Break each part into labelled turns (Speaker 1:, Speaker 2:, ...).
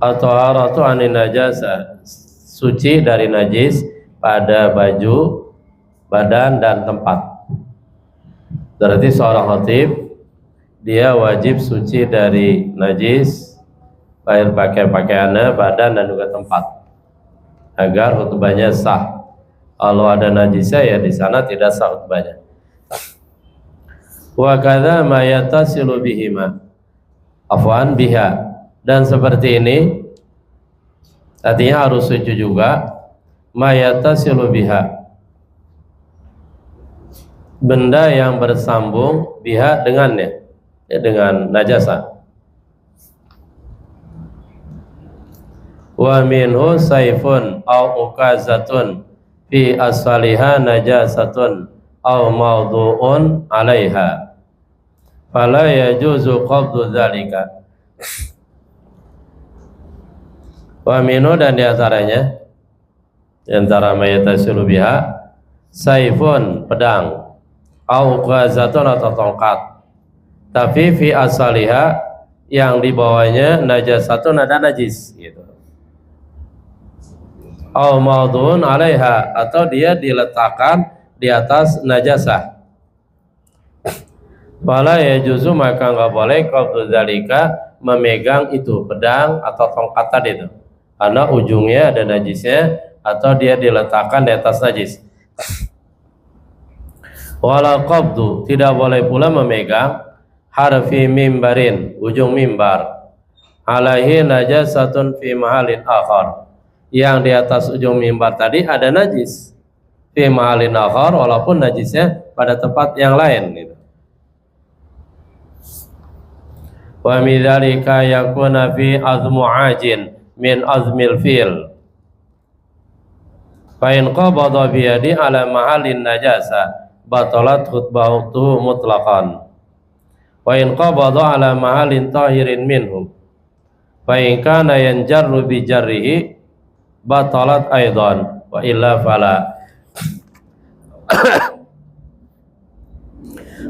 Speaker 1: At-taharatu anin najasa, suci dari najis pada baju, badan dan tempat. Berarti seorang khatib dia wajib suci dari najis, baik pakaiannya, badan dan juga tempat, agar khutbahnya sah. Kalau ada najisnya ya di sana tidak sah khutbahnya. Wa kadza ma yattasilu bihima, afwan biha, dan seperti ini artinya harus suci juga, ma yattasilu biha, benda yang bersambung biha dengannya, ya, dengan najasa. Wa minhu saifun au ukazatun fi asfaliha najasatun au mawdu'un 'alaiha fala yajuzu qabdu dzalika. Wa minhu, dan diantaranya, diantara mayatasilu biha, saifun pedang, au ukazatun atau tongkat, tapi fi asfaliha yang di bawahnya najasatun ada najis gitu. Au mawdu'un 'alaiha, atau dia diletakkan di atas najasah. Fala yajuzu, maka enggak boleh qabdu dzalika, memegang itu pedang atau tongkat tadi itu, karena ujungnya ada najisnya atau dia diletakkan di atas najis. Wala qabdu, tidak boleh pula memegang harfi mimbarin, ujung mimbar, alaihi najasatun fi mahalin akhar, yang di atas ujung mimbar tadi ada najis, fi mahalin akhar, walaupun najisnya pada tempat yang lain gitu. Wa midzalika yakuna fi azmu ajin min azmil fil, fa in qabada bi yadi ala mahalin najasa batalat khutbatuhu mutlaqan, wa in qabada ala mahalin tahirin minhu fa in kana yanjarru bi jarrihi batalat aidan wa illa fala.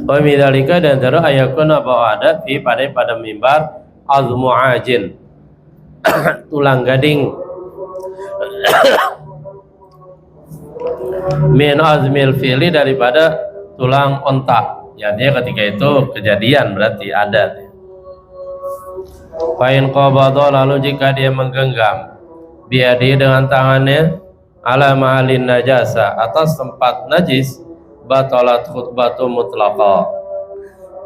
Speaker 1: Wa midzalika, dan antara ayakuna bahwa ada fi pada mimbar azmu ajin, tulang gading, min azmil fili, daripada tulang onta. Ya, dia ketika itu kejadian berarti ada. Fa in qabada, lalu jika dia menggenggam, biadi dengan tangannya, ala mahalin najasa, atas tempat najis, batalat khutbatu mutlaqa,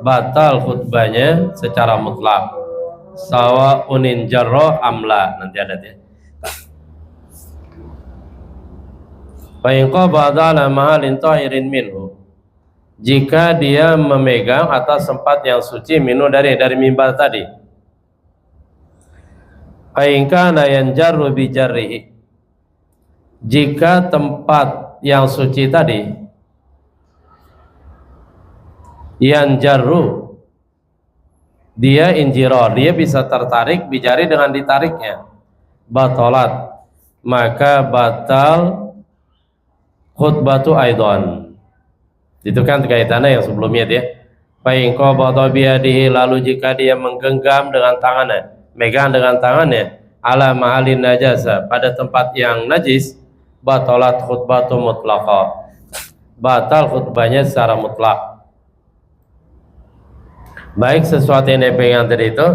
Speaker 1: batal khutbahnya secara mutlak, sawa unin jarro amla, nanti ada dia. Fa in qabada ala mahalin tahirin minhu, jika dia memegang atas tempat yang suci minhu dari mimbar tadi. Fa in kana yanjarru bi jarrihi, jika tempat yang suci tadi yanjarru, dia injiror, dia bisa tertarik, bijari dengan ditariknya, batalat, maka batal khutbatu aidan. Itu kan kaitannya yang sebelumnya dia. Fa in qabada bi yadihi, lalu jika dia menggenggam dengan tangannya, megang dengan tangannya, ala mahalin najasa, pada tempat yang najis, batalat khutbatu mutlaqa, batal khutbahnya secara mutlak. Baik sesuatu yang dia pegang tadi itu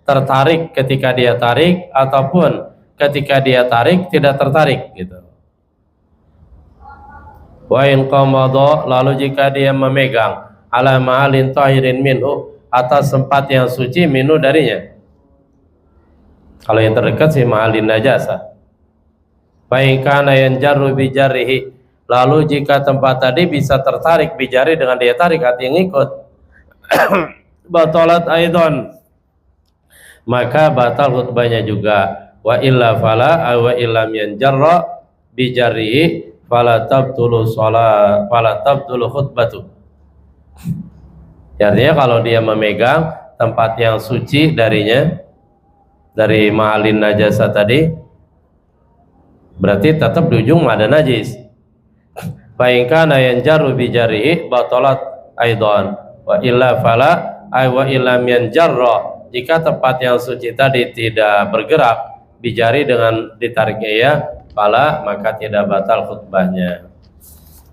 Speaker 1: tertarik ketika dia tarik, ataupun ketika dia tarik tidak tertarik gitu. Wa in qamada, lalu jika dia memegang, ala mahalin tahirin minhu, atas tempat yang suci minhu darinya. Kalau yang terdekat sih mahalin najasa. Fa in kana yanjarru bi jarrihi, lalu jika tempat tadi bisa tertarik bijari dengan dia tarik, hati yang ikut, batalat aidan, maka batal khutbahnya juga. Wa illa fala, wa illam yanjarra bi jarrihi fala tabtulu shalah, fala tabtulu khutbatu. Artinya kalau dia memegang tempat yang suci darinya, dari mahalin najasa tadi, berarti tetap di ujung ada najis. Fa in kana yanjarru bi jarrihi batalat aidan, wa illa fala, ay wa illam yanjarra jika tempat yang suci tadi tidak bergerak, bijari dengan ditariknya ya kepala, maka tidak batal khutbahnya.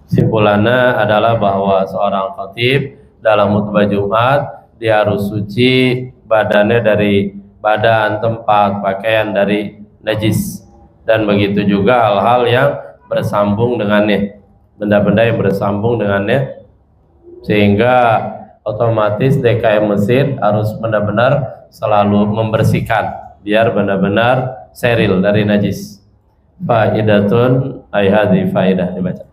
Speaker 1: Simpulannya adalah bahwa seorang khatib dalam khutbah Jumat dia harus suci badannya dari badan, tempat, pakaian dari najis, dan begitu juga hal-hal yang bersambung dengannya, benda-benda yang bersambung dengannya, sehingga otomatis DKM Mesir harus benar-benar selalu membersihkan biar benar-benar steril dari najis. Faidatun ayhadi faidah dibaca.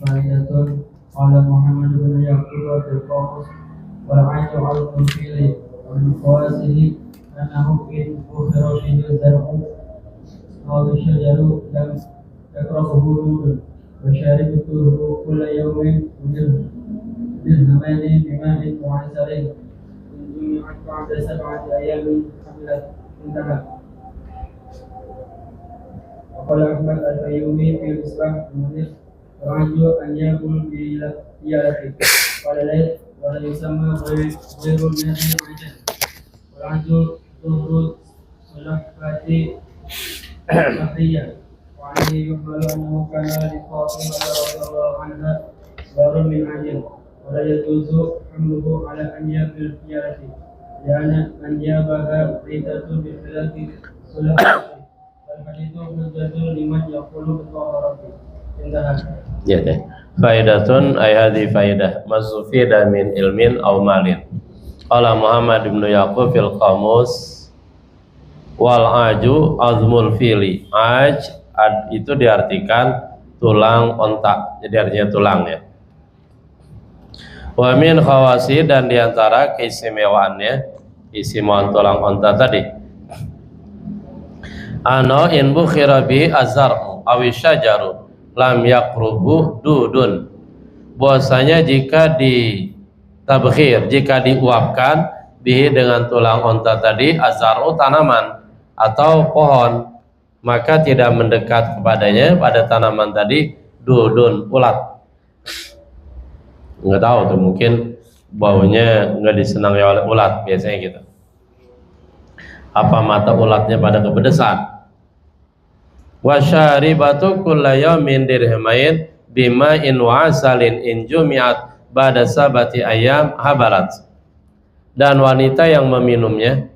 Speaker 2: Faidatun qala Muhammad bin Yaqub fil qamus wal 'aynu 'al-fili wal fawasihi annahu in ukhira bihi zar'u aw shajaru lam yakrahu nurun wa sharibtuhu kulla yawmin dirhamani bima'in mu'asarin jumi'at ba'da sab'ati ayamin hamilat intaha. Qala Ahmad al-Ayyubi fil Islam Munir raju an yakul bi iyalati qala la yusamma ghairul nasi ajan raju tuhru sulafati mahriya wa alayhi yuhmalu annahu kana li Fatimah radhiyallahu anha barun min ajin wa la yajuzu hamluhu ala an yakul iyalati li'anna an yabaha ridatu bi khilati sulafati.
Speaker 1: Ya deh. Faidatun ayhadi faidah masufida min ilmin aw malin. Qala Muhammad bin Yaqub fil qamus wal aju azmul fili. Itu diartikan tulang onta. Jadi artinya tulang ya. Wa min khawasi, dan diantara keistimewaannya keistimewaan tulang onta tadi, ano in bukhira bi azar'u awi syajaru lam yakrubu dudun. Bahwasanya jika ditabkhir, jika diuapkan bihi dengan tulang onta tadi, azar'u tanaman atau pohon, maka tidak mendekat kepadanya pada tanaman tadi dudun, ulat. Nggak tahu tuh, mungkin baunya nggak disenangi oleh ulat biasanya gitu. Apa mata ulatnya pada kepedesan? Wa syaribatu kulla yawmin dirhamain bima in wa asalin in jumi'at ba'da sabati ayam habalat. Dan wanita yang meminumnya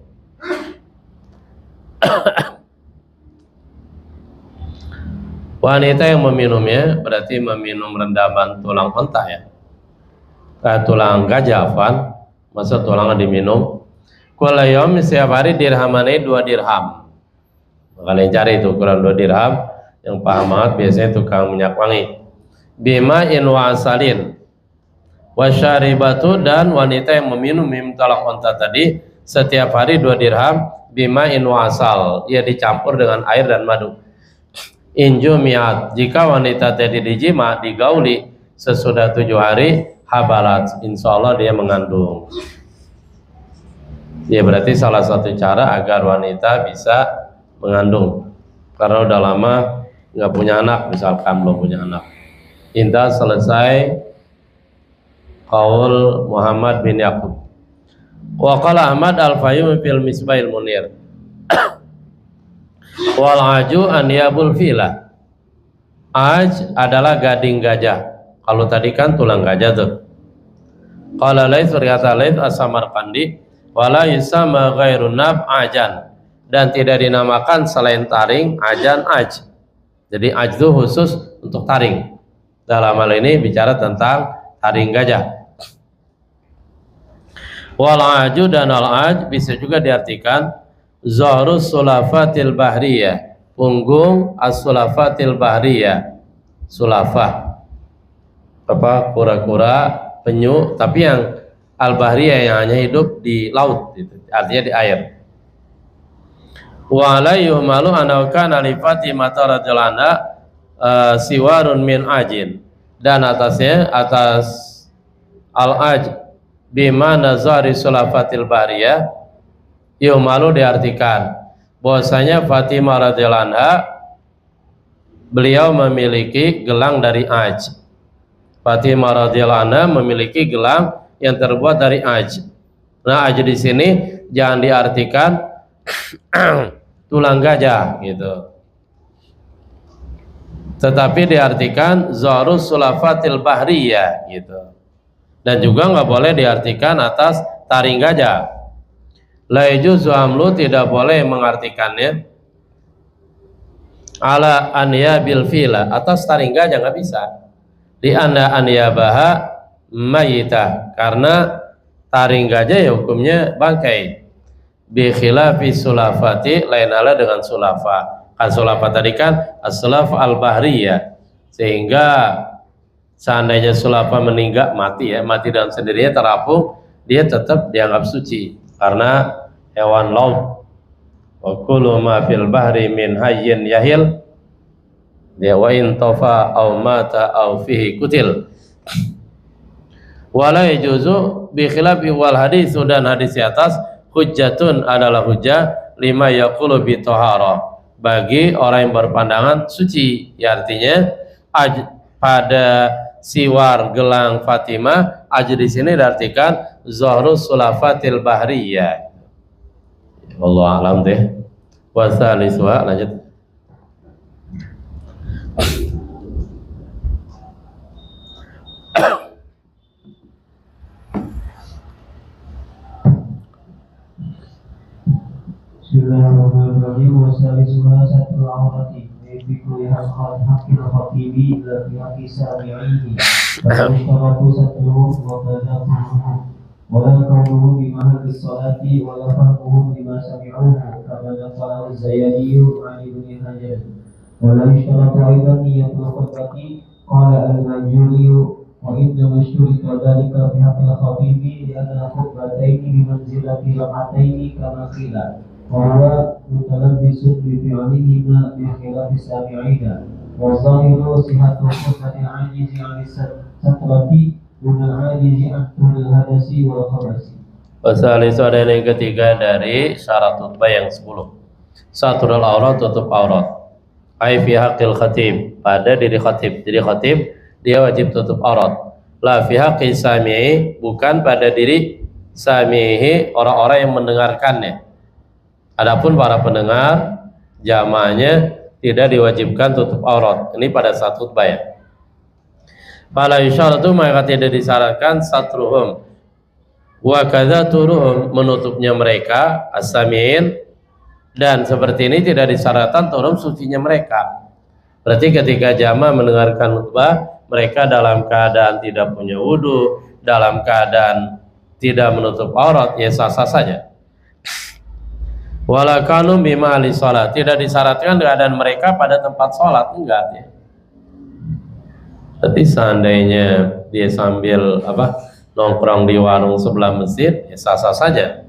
Speaker 1: wanita yang meminumnya berarti meminum rendaman tulang onta ya, tulang gajah, masa tulangnya diminum. Kulla yawmin, setiap hari dirhamane 2 dirham. Kalian cari itu kurang 2 dirham, yang paham banget biasanya tukang minyak wangi. Bima in wa asalin wasyaribatu, dan wanita yang meminum tulang onta tadi setiap hari 2 dirham, bima in wa asal, ia dicampur dengan air dan madu. Injumiat, jika wanita tadi dijima, digauli sesudah 7 hari, habalat, insya Allah dia mengandung. Ya berarti salah satu cara agar wanita bisa mengandung, karena udah lama nggak punya anak, misalkan belum punya anak. Indah selesai qaul Muhammad bin Yaqub. Wa qala Ahmad al-Fayyum fil Misbahil Munir wal aju an yabul fila. Aj adalah gading gajah. Kalau tadi kan tulang gajah tuh. Qala Laits, berkata Laits as-Samarqandi, wala yusama ghairun nab ajan, dan tidak dinamakan selain taring ajan aj. Jadi aj itu khusus untuk taring. Dalam hal ini bicara tentang taring gajah. Wal aju, dan al aj bisa juga diartikan zahrus sulafatil bahriyah, punggung as-sulafatil bahriyah. Sulafah apa, kura-kura penyu, tapi yang al-bahriyah yang hanya hidup di laut, gitu. Artinya di air. Wa la yuhmalu anna kana li Fatimah radhiyallahu anha siwarun min ajin, dan atasnya, atas al-aj bima nazari sulafatil bariyah, yuhmalu diartikan bahwasanya Fatimah radhiyallahu anha beliau memiliki gelang dari aj. Fatimah radhiyallahu anha memiliki gelang yang terbuat dari aj. Nah, aj di sini jangan diartikan tulang gajah gitu, tetapi diartikan Zahrus Sulafatil Bahriyah gitu. Dan juga nggak boleh diartikan atas taring gajah. La yajuzu amlu, tidak boleh mengartikannya ala anyabil fila, atas taring gajah nggak bisa. Di anna anyabaha mayitah, karena taring gajah ya hukumnya bangkai. Bi khilafi sulafati, lain halnya dengan sulafa. Kan sulafa tadi kan as-sulaf al-bahriyah, sehingga seandainya sulafa meninggal mati dalam sendirinya terapung, dia tetap dianggap suci karena hewan laut. Wa kullu ma fil bahri min hayyin yahil, dia wa in tafa aw mata aw fihi kutil. Wala yajuzu bi khilafi wal hadis, dan hadis di atas hujjatun adalah hujjah lima yaqulu bi tahara, bagi orang yang berpandangan suci. Ya, artinya pada siwar gelang Fatimah, aj di sini diartikan Zahrus Sulafatil Bahriyah. Allah alam deh. Wasaliswa, lanjut.
Speaker 2: Bismillahirrahmanirrahim. Wasalisuha satrul awrati fi kulli haqqil khatibi la fi haqqi sami'ihi wa yustaratu satruhu wa qadatuhu wa la kaunuhu bi mahalli salati wa la fahmuhu bima sami'uhu kama naqala az-Zayadi an Ibni Hajar. Wa la yustaratu aidan niyatul khutbati qala al-Manjuri wa inna mashturita dhalika fi haqqil khatibi li anna khutbataini bi manzilati rak'ataini kama qila وهو متلبس بفعلهما بخلاف السامعين والظاهر صحة خطبة العاجز عن السترة دون العاجز عن طول الحدث والخبث. Wasalisu, ada yang ketiga dari syarat khutbah yang 10. Satrul aurat, tutup aurat. Ai fi haqqil khatib, pada diri khatib. Jadi khatib dia wajib tutup aurat. La fi haqqi sami'i, bukan pada diri sami'i, orang-orang yang mendengarkannya. Adapun para pendengar jamaahnya tidak diwajibkan tutup aurat. Ini pada saat khutbah ya. Fala yusyaratu, maka tidak disyaratkan satruhum wa kadzaturuhum, menutupnya mereka as-sami'in, dan seperti ini tidak disyaratkan turum sucinya mereka. Berarti ketika jamaah mendengarkan khutbah, mereka dalam keadaan tidak punya wudu, dalam keadaan tidak menutup aurat, ya sah-sah saja. Wala kanu bima li salat, tidak disyaratkan keadaan mereka pada tempat sholat, enggak ya. Tapi seandainya dia sambil nongkrong di warung sebelah masjid, ya sah-sah saja.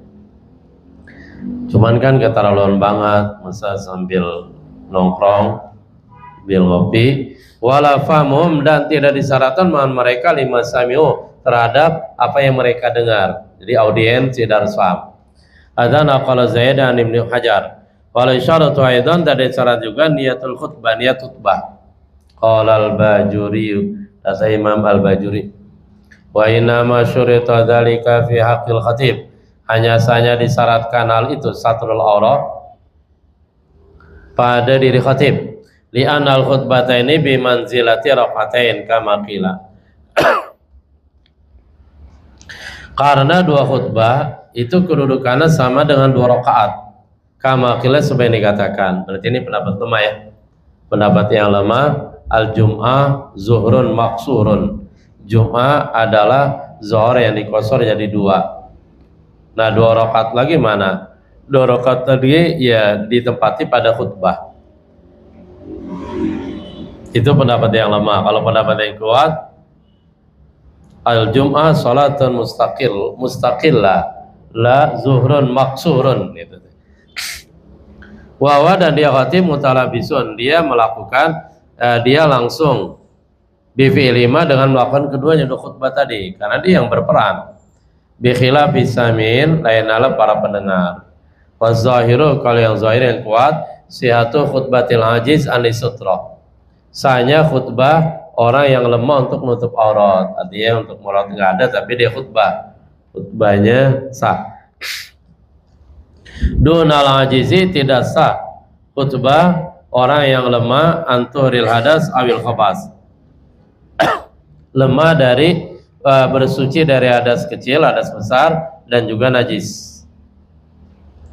Speaker 2: Cuman kan keterlaluan banget masa sambil nongkrong bil ngopi. Wala famhum, dan tidak disyaratkan mohon mereka lima sami'u, terhadap apa yang mereka dengar. Jadi audiens tidak harus paham. Adana qala Zaid an Ibnu Hajar. Wala isyaratu aidan, dan syarat juga niatul khutbah, niat khutbah. Qala al-Bajuri, kata Imam al-Bajuri. Wa inna ma syurita dzalika fi haqqil khatib, hanya saja disyaratkan hal itu satrul aurat pada diri khatib. Li anal khutbataini bi manzilati raqatain kama qila. Karena dua khutbah itu kedudukannya sama dengan 2 rakaat. Kama qila, sebagai dikatakan. Berarti ini pendapat lemah ya. Pendapat yang lemah, al-jum'ah zuhrun maksurun. Jum'ah adalah zuhur yang dikosor jadi 2. Nah, 2 rakaat lagi mana? 2 rakaat tadi ya ditempati pada khutbah. Itu pendapat yang lemah. Kalau pendapat yang kuat, al-jum'ah salatun mustaqillah la zuhrun maksurun gitu. Wawa, dan dia khatib mutalabisun, dia melakukan dia langsung bifi'lima dengan melakukan keduanya dua khutbah tadi, karena dia yang berperan. Bi khilafi samin, lain ala para pendengar.
Speaker 1: Wazahiru, kalau yang zahir yang kuat, sihatu khutbatil ajiz anisutro, sahnya khutbah orang yang lemah untuk menutup aurat. Artinya untuk aurat nggak ada tapi dia khutbahnya sah. Dunal ajizi tidak sah khutbah orang yang lemah anturil hadas awil khabas, lemah dari bersuci dari hadas kecil, hadas besar, dan juga najis.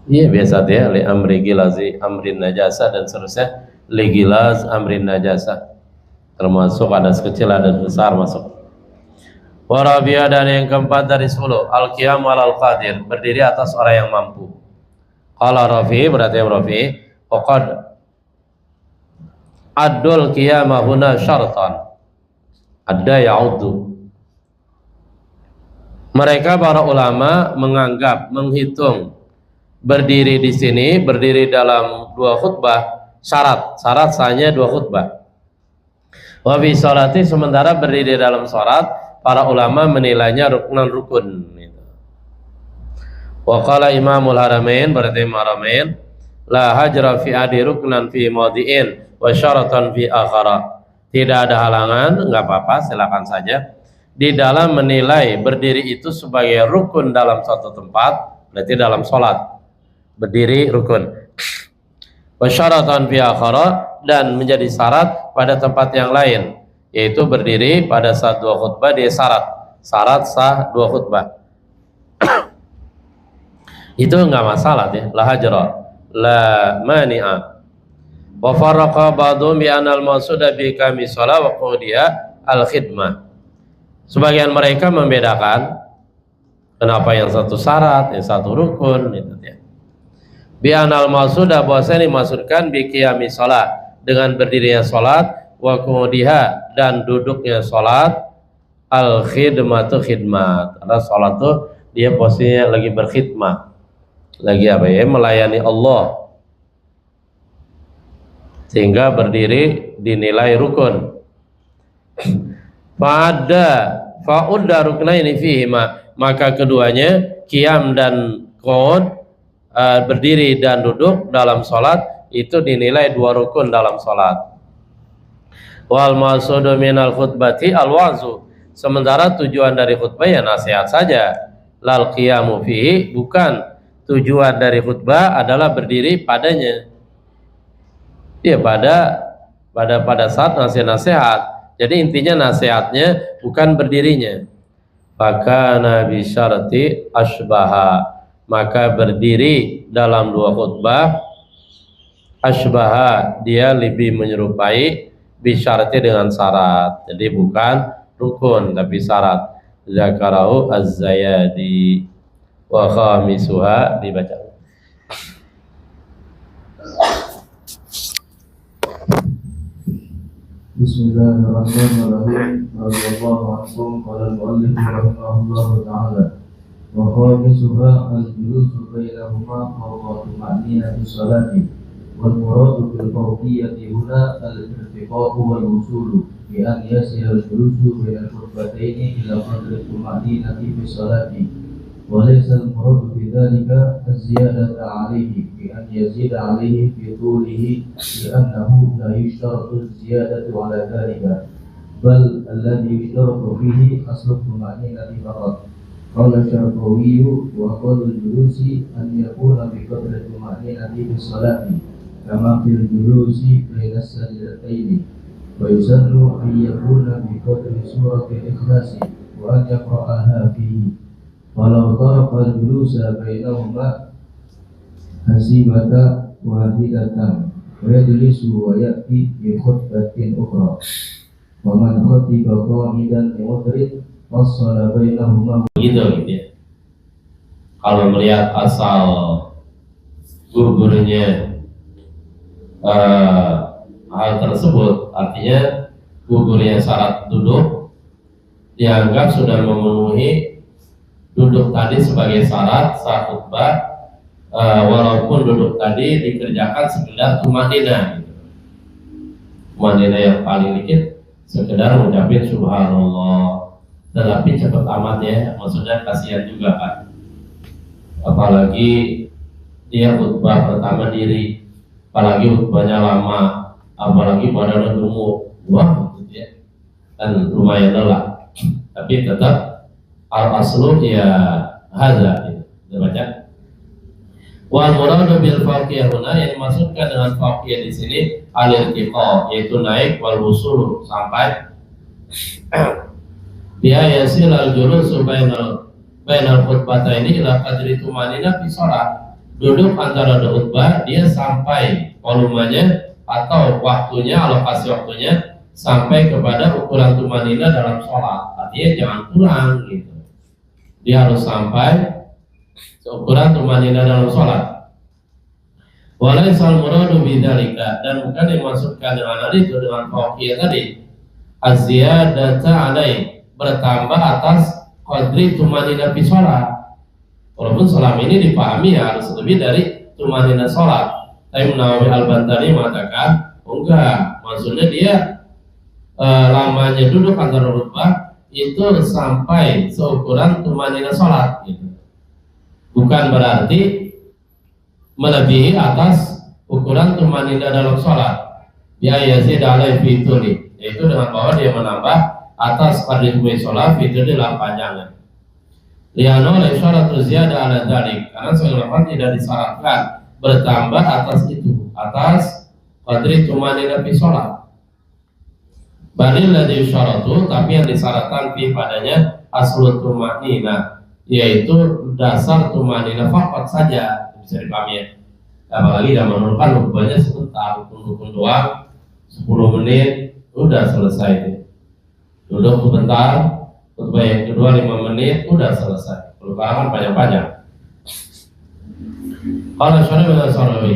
Speaker 1: Iya biasa dia li amri gilazi amrin najasa dan seterusnya, li gilaz amrin najasa, termasuk hadas kecil, hadas besar masuk. Warabiya, dan yang keempat dari 10, al-qiyam alal qadir, berdiri atas orang yang mampu. Qala Rafi, berarti yang Rafi, faqad adul qiyama huna syartan, ada ya'uddu. Mereka para ulama menganggap, menghitung berdiri di sini, berdiri dalam 2 khutbah, syarat sahnya 2 khutbah. Wa fi sholati, sementara berdiri dalam sholat, para ulama menilainya rukun. Wa qala Imamul Haramain, berarti Imam Haramain, la hajra fi adi ruknan fi mawdi'in wa syaratan fi akhara. Tidak ada halangan, enggak apa-apa, silakan saja di dalam menilai berdiri itu sebagai rukun dalam suatu tempat, berarti dalam sholat berdiri rukun. Wa syaratan fi akhara, dan menjadi syarat pada tempat yang lain, yaitu berdiri pada saat 2 khutbah dia syarat sah 2 khutbah. Itu enggak masalah ya, la hajra la mani'a. Wa farraqa ba'dhum bi anal maqsuda bi kami shalah wa qudiya al khidmah. Sebagian mereka membedakan kenapa yang satu syarat, yang satu rukun, itu ya. Bi anal maqsuda, bahwasanya dimaksudkan bi qiyami shalah, dengan berdirinya salat, wa qudiha, dan duduknya salat, al khidmatu khidmat. Karena salat tuh dia posisinya lagi berkhidmah, lagi apa ya, melayani Allah, sehingga berdiri dinilai rukun. Fa'udda ruknaini fihima, maka keduanya qiyam dan qud, berdiri dan duduk dalam sholat, itu dinilai 2 rukun dalam sholat. Wal maqsudu minal khutbati al wazu, sementara tujuan dari khutbah ya nasihat saja. Lal qiyamu fihi, bukan tujuan dari khutbah adalah berdiri padanya. Ya pada saat nasihat. Jadi intinya nasihatnya bukan berdirinya. Maka nabi syarati asbaha, maka berdiri dalam 2 khutbah, asbaha, dia lebih menyerupai, bisyarati, dengan syarat. Jadi bukan rukun tapi syarat. Zakarahu az-Zayadi wa khamisuha, dibaca.
Speaker 2: Bismillahirrahmanirrahim. Radhiyallahu anhum, qala al-mu'allif rahimahullahu ta'ala, wa khamisuha al-julusu bainahuma mawqatu ma'niyati sholati, wal muradu bil fawqiyyati huna al-irtiqa'u wal wusulu, bi an yasira al-julusu bainal khutbataini ila qadri tuma'ninati fi sholati, wa laysa al-muradu bi dhalika az-ziyadatu 'alayhi bi an yazida 'alayhi fi tulihi, li annahu la yushtaratu az-ziyadatu 'ala dhalika, bal alladhi yushtaratu fihi aslu tuma'ninati faqat. Qala Syarqawiyyu wa qadul julusi an yakuna bi qadri tuma'ninati fi sholati kama fil julusi baina as-sajdataini, wa yusannu an yakuna bi qadri surati al-ikhlasi wa an yaqra'aha fihi. Walau taraka al-julusa bainahuma hasimata wahidatan wa yajlisu wa ya'ti bi khutbatin ukhra, wa man khatiba qa'idan li'udrin wassala bainahuma.
Speaker 1: Begitu ya. Kalau melihat asal gugurnya hal tersebut, artinya gugurnya syarat duduk dianggap sudah memenuhi duduk tadi sebagai syarat sah khutbah, walaupun duduk tadi dikerjakan sekedar tumanina, tumanina yang paling dikit, sekedar mengucapin subhanallah, tetapi cepat amat ya, maksudnya kasihan juga kan, apalagi dia khutbah pertama diri, apalagi khutbahnya lama, apalagi badannya gemuk, wah itu dia kan lumayan lelah. Tapi tetap al aslu ya hadza gitu baca. Wal muradu bil faqih huna, yang dimaksudkan dengan faqih di sini al-irtiqa, yaitu naik, wal wusul sampai dia yasil al-julus bainal khutbataini ila qadri tumanina fi shalah. Duduk antara dua khutbah dia sampai volumenya atau waktunya, alokasi waktunya sampai kepada ukuran tumanina dalam sholat. Artinya jangan kurang gitu. Dia harus sampai ukuran tumanina dalam sholat. Walaisal muradu bidzalika, dan bukan dimaksudkan dengan hal itu dengan faqih tadi az-ziyadata alai, bertambah atas qadri tumanina fi sholat. Walaupun sholat ini dipahami ya harus lebih dari tumanina sholat. Tapi Nawawi Al-Bantani mengatakan enggak, maksudnya dia lamanya duduk antara khutbah itu sampai seukuran tumanina sholat gitu. Bukan berarti melebihi atas ukuran tumanina dalam sholat. Ya yazid alai fituli, yaitu dengan bahwa dia menambah atas qadri sholat fituli dalam panjangnya. Liano la isyaratu ziyada ala dzalik, karena seorang tidak disyaratkan bertambah atas itu, atas qadri tumanina fi sholat. Balil ladzi isyaratu, tapi yang disyaratkan fi padanya aslu tumanina, yaitu dasar tumanina faqat saja, bisa dipahami ya. Apalagi zaman dulu kan rukuknya sebentar, rukun doang 10 menit udah selesai. Duduk sebentar, khutbah yang kedua 5 menit udah selesai. Perubahan banyak-banyak. Qala Syarih bin Sarawi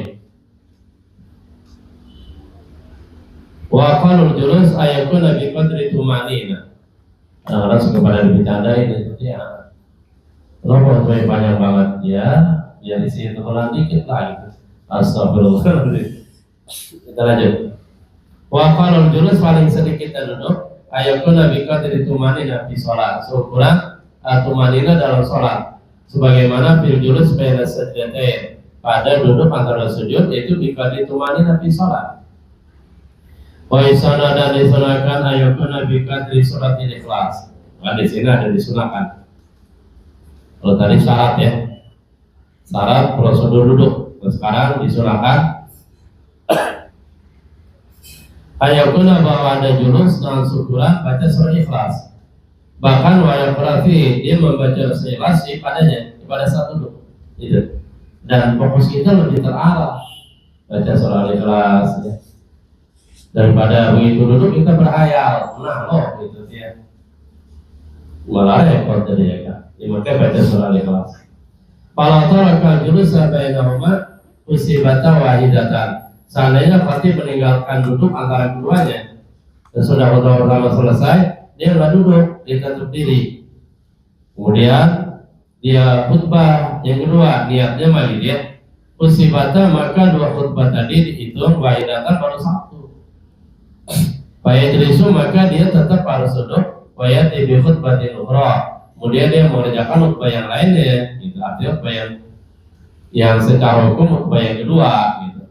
Speaker 1: wa qalul julus ayakuna bi qadri tumanina. Kadang-kadang suka pada dibicarain itu ya. Kenapa banyak banget ya? Ya di sini teguran dikit lah gitu. Astagfirullahaladzim. Kita lanjut. Wa qalul julus paling sedikit duduk ayakuna bi qadri tumanina fi shalat, seukuran tumanina dalam sholat, sebagaimana fil julus baina sajdatain, pada duduk antara sujud, yaitu bi qadri tumanina fi shalat. Wa isana, dan disunahkan ayakuna bi qadri sholatil ikhlas. Nah, di sini ada disunahkan. Kalau tadi syarat ya, syarat prosedur duduk. Sekarang disunahkan ayakuna, bahwa ada julus dengan syukuran baca surah Ikhlas. Bahkan wayang berafi dia membaca surah Ikhlas padanya pada saat duduk gitu. Dan fokus kita lebih terarah baca surah Ikhlas ya. Daripada begitu duduk kita berhayal, nah loh gitu ya, malah repot jadi ya kan. Maka baca surah Ikhlas. Kalau taraka julus bainahuma usibata wahidatan, seandainya pasti meninggalkan duduk antara keduanya dan sudah pertama selesai, dia nggak duduk, dia tetap diri. Kemudian dia khutbah yang kedua, niatnya mali dia usibata, maka dua khutbah tadi dihitung wahidatan baru satu. Fayadrisu, maka dia tetap harus duduk. Wayati bi khutbatin ukhra, kemudian dia mengerjakan khutbah yang lainnya gitu. Artinya khutbah yang secara hukum khutbah yang kedua gitu.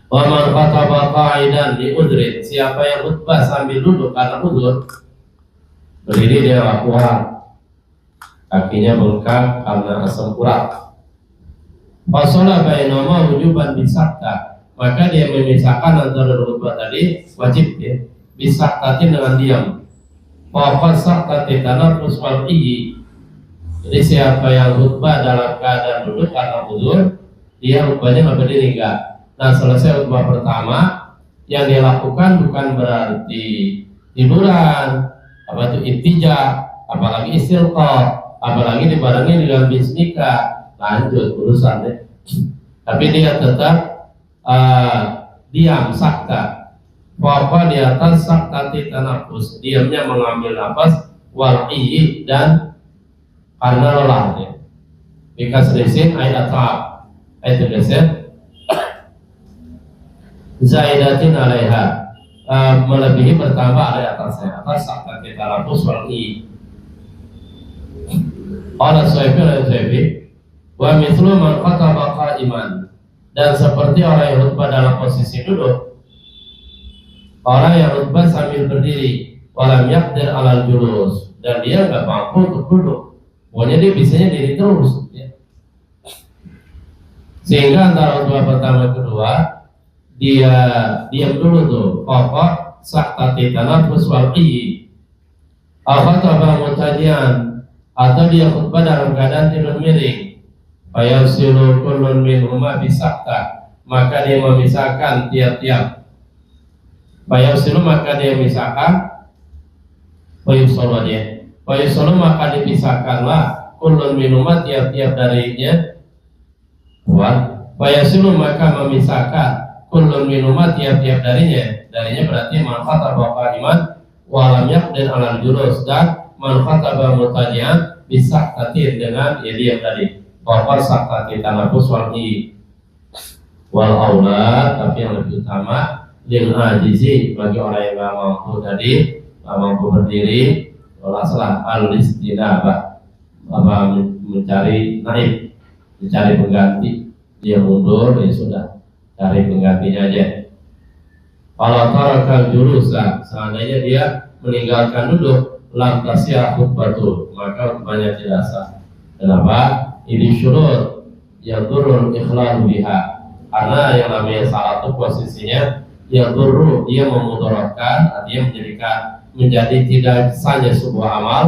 Speaker 1: Wa man khataba qa'idan li udrin, siapa yang khutbah sambil duduk karena udzur, berdiri dia nggak kuat, kakinya bengkak karena asam urat. Fasola bainama wujuban bisakta, maka dia memisahkan antara khutbah tadi wajib ya, bisaktatin dengan diam. Faqad saktatin tanafus wal iyyi, jadi siapa yang khutbah dalam keadaan duduk karena udzur, dia khutbahnya nggak berdiri enggak. Nah, selesai khutbah pertama, yang dia lakukan bukan berarti tiduran, apa itu intija, apalagi istilqa, apalagi dibarengi dengan bismika, lanjut urusan deh. Tapi dia tetap diam, sakta. Bahwa di atas saktati tanafus, diamnya mengambil nafas, wal'i, dan karena lelah ya. Bika serisin ayat ta'ab, ayat tegasnya zaidatin alaiha, melebihi bertambah ada atasnya, atas saktati tanafus wal'i. Qala Suhaib bin Suhaib Wa mithlu man khataba qa'iman, dan seperti orang yang khutbah dalam posisi duduk, orang yang khutbah sambil berdiri, walam yaqdir 'alal julus, dan dia nggak mampu untuk duduk, pokoknya dia bisanya diri terus ya. Sehingga antara khutbah pertama kedua dia diam dulu tuh, pokok saktati tanafus wal qiyyi, khataba mutajian, atau dia khutbah dalam keadaan tidur miring. Fayasilu kullun minhuma bisakta, maka dia memisahkan tiap-tiap. Fayasilu, maka dia memisahkan. Fayusolu dia. Fayusolu, maka dipisahkanlah kullun minhuma, tiap-tiap darinya. Kuat. Fayasilu, maka memisahkan kullun minhuma, tiap-tiap darinya. Darinya berarti man khataba qa'iman walam yaqdir 'alal julus, dan man khataba mutajian bisaktatin, dengan ya diam tadi. Wafat saktati tanafus walhi wal aula, tapi yang lebih utama lil ajizi, bagi orang yang nggak mampu tadi, nggak mampu berdiri, walaslah al istinabah, apa mencari naib, mencari pengganti. Dia mundur, ya sudah, cari penggantinya aja. Kalau tarakal julusa, seandainya dia meninggalkan duduk, lam tasya khutbatu, maka khutbahnya tidak sah. Kenapa? Ini syurut yang turun ikhlalu biha, karena yang namanya salat itu posisinya yang turun, dia memudaratkan, artinya menjadi tidak saja sebuah amal.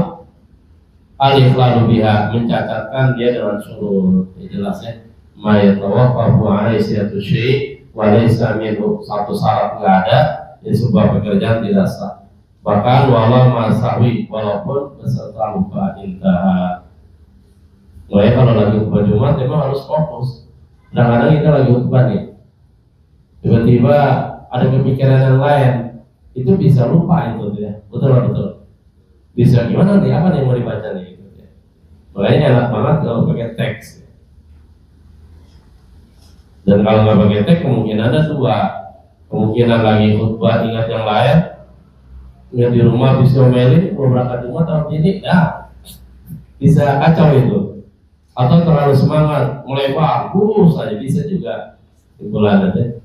Speaker 1: Al ikhlalu biha, mencacatkan dia dengan syurut. Jelas ya, ma yatawaqqafu 'alaihi satu syai' wa laysa minhu, satu syarat enggak ada, ya sebuah pekerjaan tidak sah. Bahkan walau masawi, walaupun beserta lupa intaha. Makanya kalau lagi khutbah Jumat memang harus fokus. Kadang-kadang kita lagi khutbah nih, tiba-tiba ada kepikiran yang lain, itu bisa lupa itu ya. Betul. Bisa gimana nih, apa nih yang mau dibaca nih gitu ya. Makanya enak banget kalau pakai teks. Dan kalau nggak pakai teks kemungkinan ada dua. Kemungkinan lagi khutbah ingat yang lain, ingat di rumah bisa melin, mau berangkat Jumat tahun ini, ya bisa kacau itu. Atau terlalu semangat, mulai bagus saja, bisa juga kumpulan aja.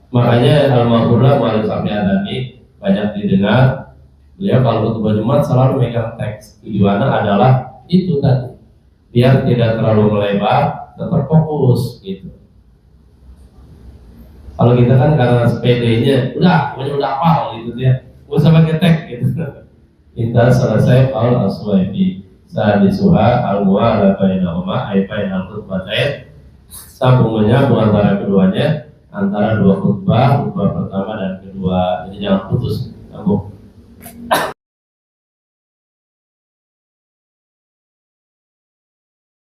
Speaker 1: Makanya Al-Maghfurlah Mu'alif Syafi'i banyak didengar. Beliau kalau khutbah Jumat selalu megang teks. Tujuannya adalah itu tadi, biar tidak terlalu melebar, tetap fokus gitu. Kalau kita kan karena sepedanya udah hafal gitu ya, nggak usah pakai teks gitu. Kita selesai al-aswaifi sadisuha al-mu'ala bainahuma ay bainal khutbatain, sambung menyambung antara keduanya, antara dua khutbah pertama dan kedua. Jadi jangan putus.